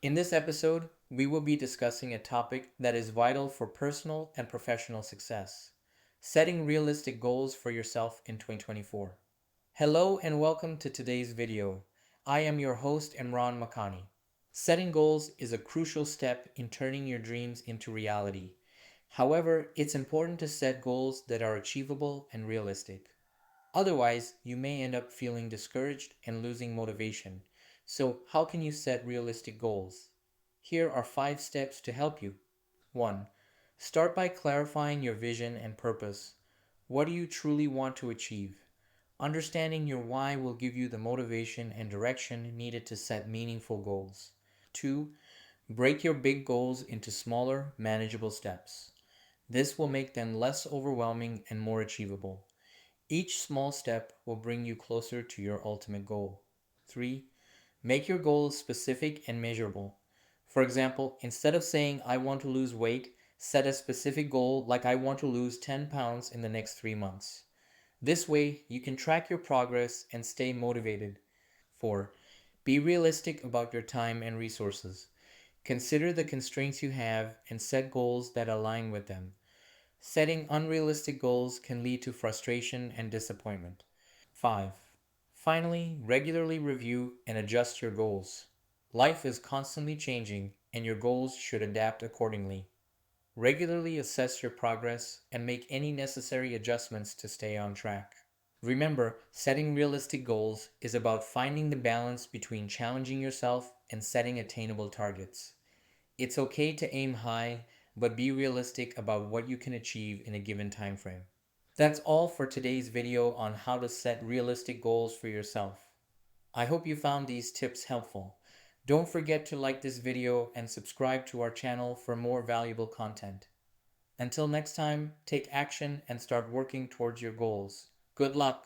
In this episode, we will be discussing a topic that is vital for personal and professional success: setting realistic goals for yourself in 2024. Hello and welcome to today's video. I am your host, Imran Makani. Setting goals is a crucial step in turning your dreams into reality. However, it's important to set goals that are achievable and realistic. Otherwise, you may end up feeling discouraged and losing motivation. So, how can you set realistic goals? Here are 5 steps to help you. 1. Start by clarifying your vision and purpose. What do you truly want to achieve? Understanding your why will give you the motivation and direction needed to set meaningful goals. 2. Break your big goals into smaller, manageable steps. This will make them less overwhelming and more achievable. Each small step will bring you closer to your ultimate goal. 3. Make your goals specific and measurable. For example, instead of saying, I want to lose weight, set a specific goal like I want to lose 10 pounds in the next 3 months. This way, you can track your progress and stay motivated. 4. Be realistic about your time and resources. Consider the constraints you have and set goals that align with them. Setting unrealistic goals can lead to frustration and disappointment. 5. Finally, regularly review and adjust your goals. Life is constantly changing, and your goals should adapt accordingly. Regularly assess your progress and make any necessary adjustments to stay on track. Remember, setting realistic goals is about finding the balance between challenging yourself and setting attainable targets. It's okay to aim high, but be realistic about what you can achieve in a given time frame. That's all for today's video on how to set realistic goals for yourself. I hope you found these tips helpful. Don't forget to like this video and subscribe to our channel for more valuable content. Until next time, take action and start working towards your goals. Good luck!